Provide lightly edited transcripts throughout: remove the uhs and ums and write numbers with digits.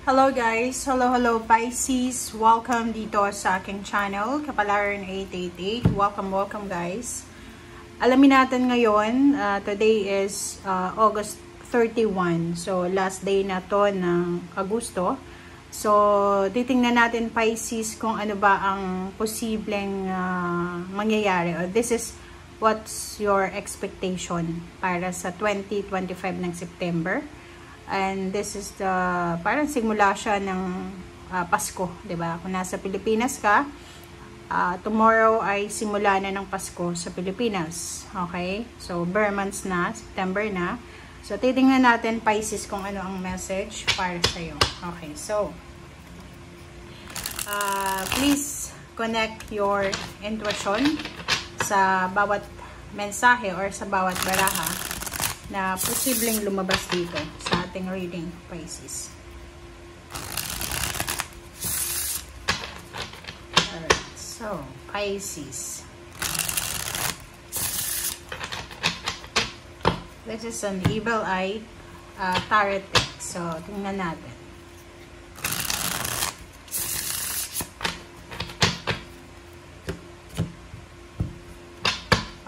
Hello guys! Hello Pisces! Welcome dito sa aking channel, Kapalaran 888. Welcome guys! Alamin natin ngayon, today is August 31. So, last day na to ng Agosto. So, titingnan natin Pisces kung ano ba ang posibleng mangyayari. Or this is what's your expectation para sa 2025 ng September. And this is the, parang simula siya ng Pasko, 'di ba? Kung nasa Pilipinas ka, tomorrow ay simula na ng Pasko sa Pilipinas. Okay? So, bare months na, September na. So, titingnan natin, Pisces, kung ano ang message para sa iyo. Okay, so, please connect your intuition sa bawat mensahe or sa bawat baraha na posibleng lumabas dito sa ating reading, Pisces. Alright, so, Pisces. This is an evil eye tarot deck. So, tingnan natin.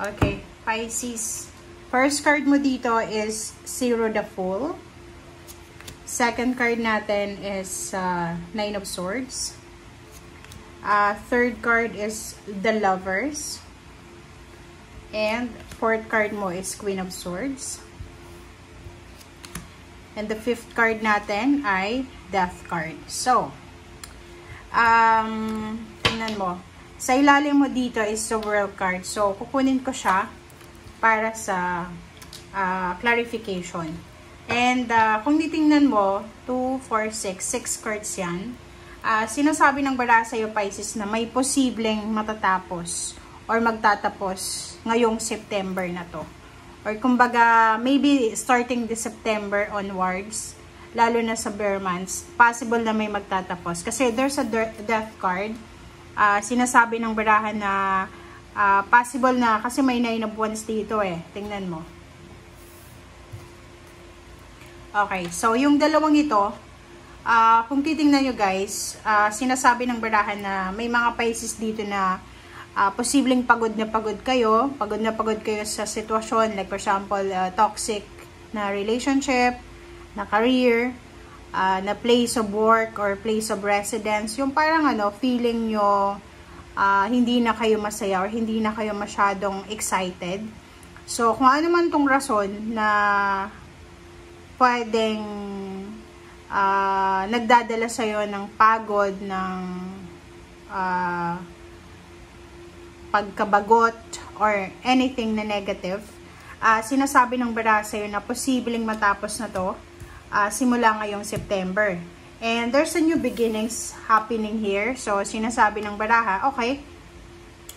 Okay, Pisces. First card mo dito is Zero the Fool. Second card natin is Nine of Swords. Third card is The Lovers. And fourth card mo is Queen of Swords. And the fifth card natin ay Death card. So, tingnan mo. Sa ilalim mo dito is the World card. So, kukunin ko siya para sa clarification. And kung titingnan mo, 2, 4, 6 cards yan. Sinasabi ng baraha sa iyo, Pisces, na may posibleng matatapos or magtatapos ngayong September na to. Or kumbaga, maybe starting this September onwards, lalo na sa bare months, possible na may magtatapos. Kasi there's a death card. Sinasabi ng baraha na possible na, kasi may 9 of Wands dito eh. Tingnan mo. Okay, so yung dalawang ito, kung titingnan nyo guys, sinasabi ng baraha na may mga Pisces dito na posibleng pagod na pagod kayo sa sitwasyon, like for example, toxic na relationship, na career, na place of work or place of residence, yung parang feeling nyo hindi na kayo masaya or hindi na kayo masyadong excited. So, kung ano man tong rason na pwedeng nagdadala sa'yo ng pagod, ng pagkabagot, or anything na negative, sinasabi ng baraha sa'yo na posibleng matapos na to simula ngayong September. And there's a new beginnings happening here. So, sinasabi ng baraha, okay,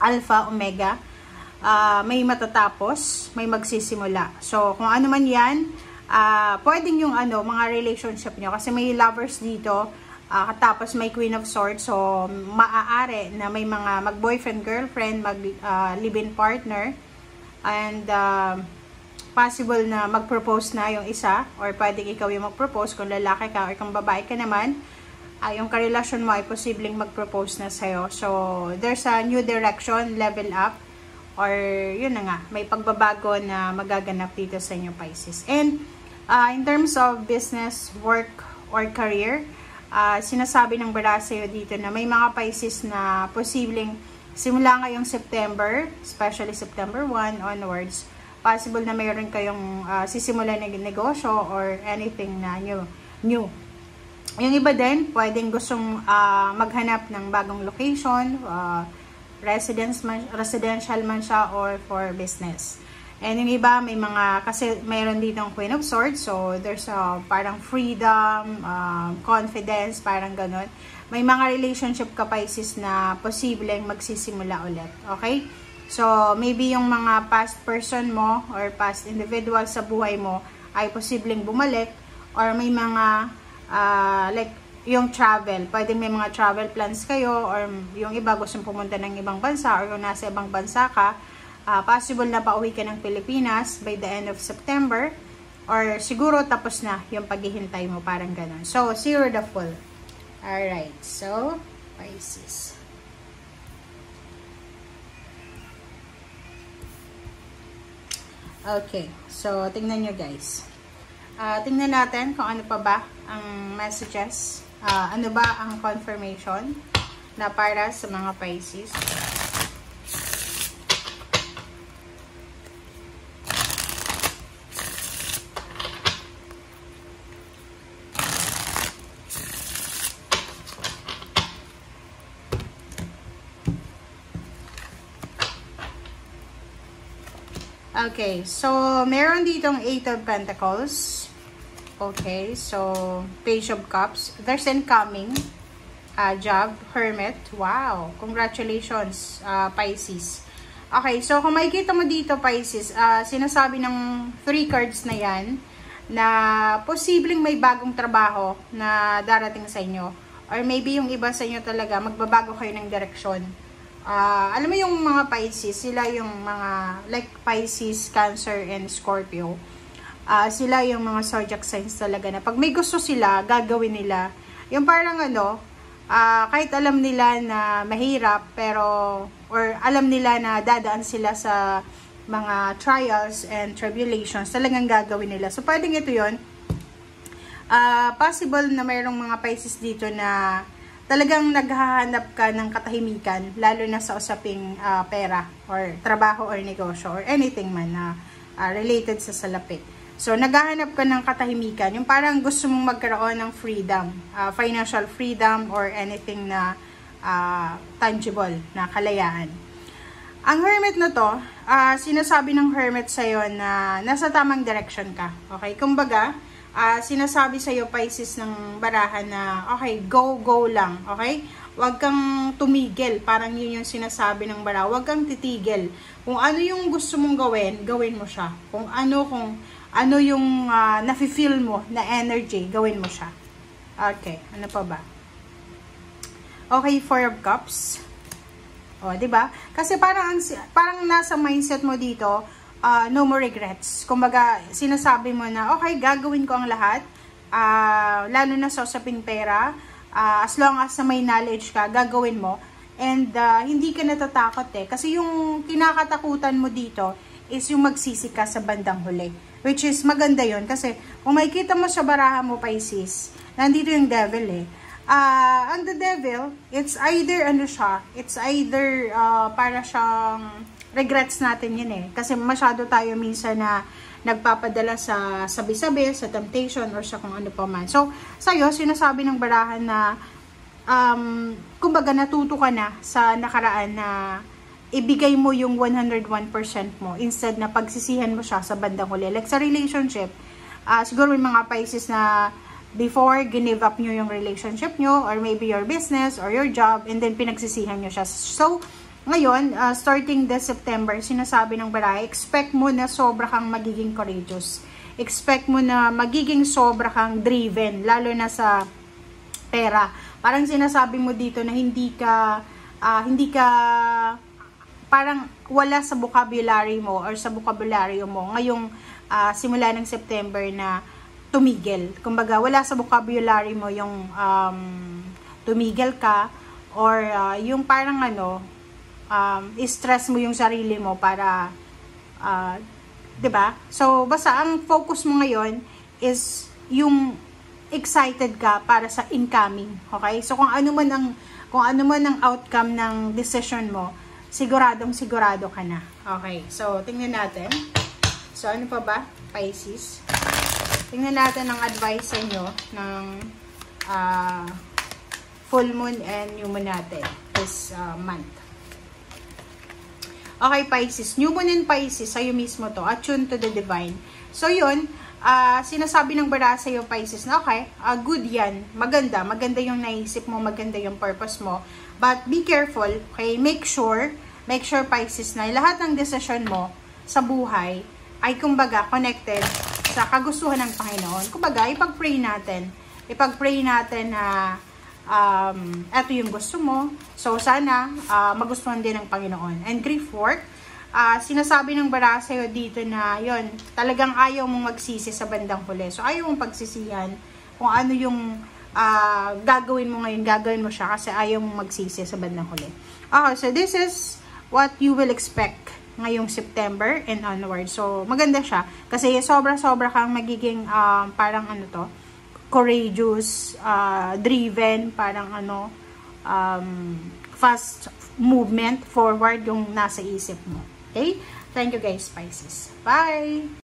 Alpha, Omega, may matatapos, may magsisimula. So, kung ano man yan, pwedeng yung mga relationship nyo. Kasi may lovers dito, katapos may Queen of Swords. So, maaari na may mga mag-boyfriend, girlfriend, mag-live-in partner. And, possible na mag-propose na yung isa, or pwedeng ikaw yung mag-propose kung lalaki ka, or kung babae ka naman, yung karelasyon mo ay posibleng mag-propose na sa'yo. So, there's a new direction, level up, or yun na nga, may pagbabago na magaganap dito sa inyo, Pisces. And, in terms of business, work, or career, sinasabi ng baraha sa'yo dito na may mga Pisces na posibleng simula ngayong September, especially September 1 onwards, possible na mayroon kayong sisimulan ng negosyo or anything na new. Yung iba din, pwedeng gustong maghanap ng bagong location, residential man siya or for business. And yung iba, may mga, kasi mayroon dito ang Queen of Swords, so there's parang freedom, confidence, parang ganun. May mga relationship ka, Pisces, na posibleng magsisimula ulit. Okay? So, maybe yung mga past person mo or past individual sa buhay mo ay posibleng bumalik, or may mga like yung travel. Pwedeng may mga travel plans kayo, or yung iba gustong pumunta ng ibang bansa, or kung nasa ibang bansa ka, possible na pauwi ka ng Pilipinas by the end of September, Or siguro tapos na yung paghihintay mo, parang ganun. So, 0 the full. Alright, so, Pisces. Okay, so, tingnan nyo guys. Tingnan natin kung ano pa ba ang messages. Ano ba ang confirmation na para sa mga Pisces. Okay, so, meron ditong 8 of Pentacles. Okay, so, Page of Cups. There's incoming job, Hermit. Wow, congratulations, Pisces. Okay, so, kung makikita mo dito, Pisces, sinasabi ng 3 cards na yan, na posibleng may bagong trabaho na darating sa inyo. Or maybe yung iba sa inyo talaga, magbabago kayo ng direksyon. Alam mo yung mga Pisces, sila yung mga like Pisces, Cancer, and Scorpio. Sila yung mga zodiac signs talaga na pag may gusto sila, gagawin nila. Yung parang ano, kahit alam nila na mahirap, pero, or alam nila na dadaan sila sa mga trials and tribulations, talagang gagawin nila. So, pwedeng ito yun. Possible na mayroong mga Pisces dito na talagang naghahanap ka ng katahimikan, lalo na sa usaping pera, or trabaho, or negosyo, or anything man na related sa salapi. So, naghahanap ka ng katahimikan, yung parang gusto mong magkaroon ng freedom, financial freedom, or anything na tangible, na kalayaan. Ang Hermit na to, sinasabi ng Hermit sa'yo na nasa tamang direction ka. Okay? Kumbaga, sinasabi sa iyo Pisces ng barahan na okay, go lang, okay? Huwag kang tumigil, parang yun yung sinasabi ng barahan. Huwag kang titigil. Kung ano yung gusto mong gawin, gawin mo siya. Kung ano yung nafi-feel mo na energy, gawin mo siya. Okay, ano pa ba? Okay, 4 of Cups. O, 'di ba? Kasi parang nasa mindset mo dito, no more regrets. Kumbaga, sinasabi mo na, okay, gagawin ko ang lahat, lalo na sa usaping pera, as long as may knowledge ka, gagawin mo, and hindi ka natatakot kasi yung kinakatakutan mo dito is yung magsisi ka sa bandang huli, which is maganda yon kasi kung makikita mo sa baraha mo, Pisces, nandito yung devil ang the devil, it's either para siyang regrets natin yun kasi masyado tayo minsan na nagpapadala sa sabi-sabi, sa temptation, or sa kung ano pa man. So, sa'yo, sinasabi ng barahan na kumbaga natuto ka na sa nakaraan na ibigay mo yung 101% mo instead na pagsisihan mo siya sa bandang huli. Like sa relationship, siguro may mga Pisces na before, give up nyo yung relationship nyo, or maybe your business, or your job, and then pinagsisihan nyo siya. So, ngayon, starting this September, sinasabi ng baraha, expect mo na sobra kang magiging courageous. Expect mo na magiging sobra kang driven, lalo na sa pera. Parang sinasabi mo dito na hindi ka, parang wala sa vocabulary mo, or sa vocabulary mo, ngayong simula ng September na tumigil. Kumbaga, wala sa vocabulary mo yung tumigil ka, or yung parang stress mo yung sarili mo para, 'di ba? So, basta ang focus mo ngayon is yung excited ka para sa incoming, okay? So, kung ano man ang outcome ng decision mo, sigurado ka na. Okay, so, tingnan natin. So, ano pa ba, Pisces? Tingnan natin ang advice sa inyo ng full moon and new moon natin this month. Okay, Pisces. New moon in Pisces, sa'yo mismo to. Attune to the divine. So, yun. Sinasabi ng baraha sa'yo, Pisces, na okay, good yan. Maganda. Maganda yung naisip mo. Maganda yung purpose mo. But, be careful. Okay? Make sure, Pisces, na lahat ng decision mo sa buhay ay, kumbaga, connected sa kagustuhan ng Panginoon. Kumbaga, ipag-pray natin. Ipag-pray natin na eto yung gusto mo. So, sana magustuhan din ng Panginoon. And grief work, sinasabi ng baraha sa'yo dito na yon, talagang ayaw mong magsisi sa bandang huli. So, ayaw mong pagsisihan kung ano yung gagawin mo ngayon, gagawin mo siya kasi ayaw mong magsisi sa bandang huli. Okay, so this is what you will expect ngayong September and onward. So, maganda siya kasi sobra-sobra kang magiging parang ano to, courageous, driven, parang ano, fast movement forward yung nasa isip mo. Okay? Thank you guys, Pisces. Bye!